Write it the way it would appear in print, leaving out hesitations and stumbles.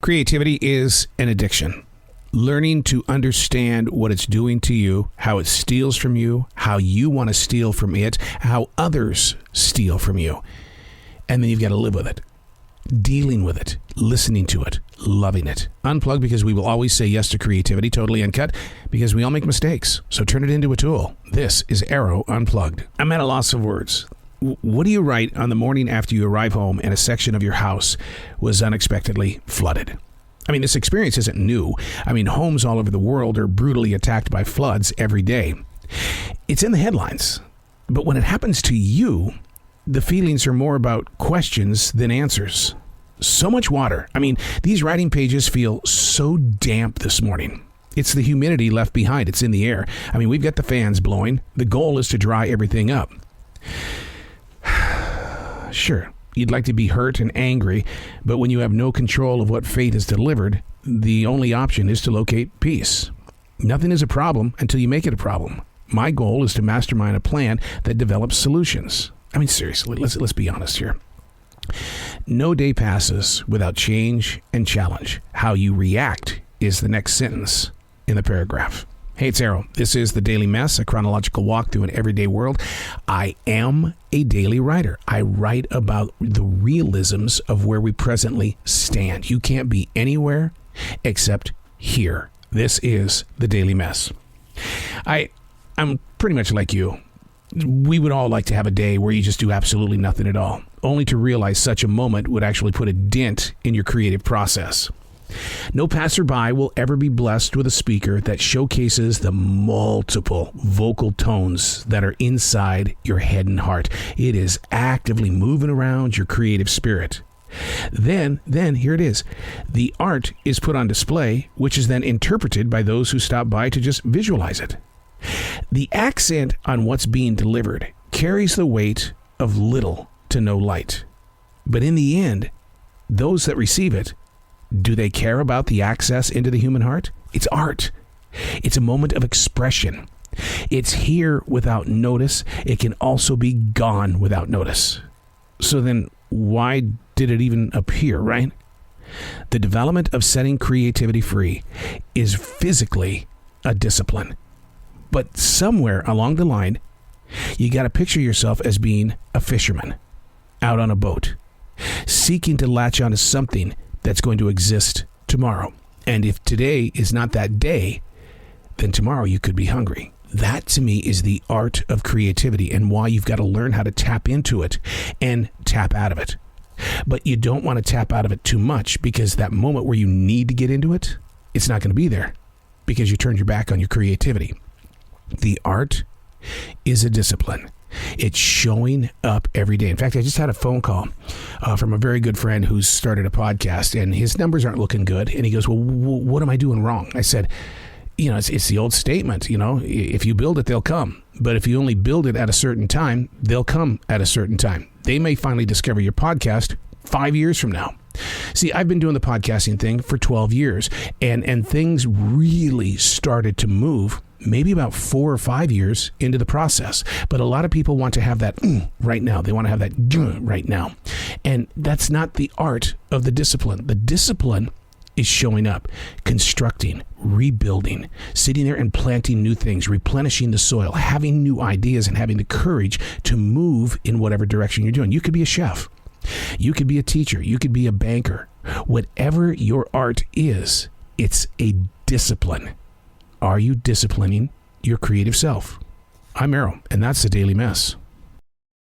Creativity is an addiction. Learning to understand what it's doing to you, how it steals from you, how you want to steal from it, how others steal from you. And then you've got to live with it, dealing with it, listening to it, loving it. Unplugged, because we will always say yes to creativity. Totally Uncut, because we all make mistakes. So turn it into a tool. This is Arroe Unplugged. I'm at a loss of words. What do you write on the morning after you arrive home and a section of your house was unexpectedly flooded? I mean, this experience isn't new. I mean, homes all over the world are brutally attacked by floods every day. It's in the headlines. But when it happens to you, the feelings are more about questions than answers. So much water. I mean, these writing pages feel so damp this morning. It's the humidity left behind. It's in the air. I mean, we've got the fans blowing. The goal is to dry everything up. Sure, you'd like to be hurt and angry, but when you have no control of what fate has delivered, the only option is to locate peace. Nothing is a problem until you make it a problem. My goal is to mastermind a plan that develops solutions. I mean, seriously, let's be honest here. No day passes without change and challenge. How you react is the next sentence in the paragraph. Hey, it's Arroe. This is The Daily Mess, a chronological walk through an everyday world. I am a daily writer. I write about the realisms of where we presently stand. You can't be anywhere except here. This is The Daily Mess. I'm pretty much like you. We would all like to have a day where you just do absolutely nothing at all, only to realize such a moment would actually put a dent in your creative process. No passerby will ever be blessed with a speaker that showcases the multiple vocal tones that are inside your head and heart. It is actively moving around your creative spirit. Then here it is. The art is put on display, which is then interpreted by those who stop by to just visualize it. The accent on what's being delivered carries the weight of little to no light. But in the end, those that receive it, do they care about the access into the human heart? It's art. It's a moment of expression. It's here without notice. It can also be gone without notice. So then why did it even appear, right? The development of setting creativity free is physically a discipline. But somewhere along the line, you got to picture yourself as being a fisherman out on a boat, seeking to latch onto something that's going to exist tomorrow. And if today is not that day, then tomorrow you could be hungry. That to me is the art of creativity and why you've got to learn how to tap into it and tap out of it. But you don't want to tap out of it too much, because that moment where you need to get into it, it's not going to be there because you turned your back on your creativity. The art is a discipline. It's showing up every day. In fact, I just had a phone call from a very good friend who's started a podcast, and his numbers aren't looking good. And he goes, well, what am I doing wrong? I said, it's the old statement, if you build it, they'll come. But if you only build it at a certain time, they'll come at a certain time. They may finally discover your podcast 5 years from now. See, I've been doing the podcasting thing for 12 years, and things really started to move maybe about 4 or 5 years into the process. But a lot of people want to have that right now. They want to have that right now. And that's not the art of the discipline. The discipline is showing up, constructing, rebuilding, sitting there and planting new things, replenishing the soil, having new ideas, and having the courage to move in whatever direction you're doing. You could be a chef. You could be a teacher. You could be a banker. Whatever your art is, it's a discipline. Are you disciplining your creative self? I'm Arroe, and that's The Daily Mess.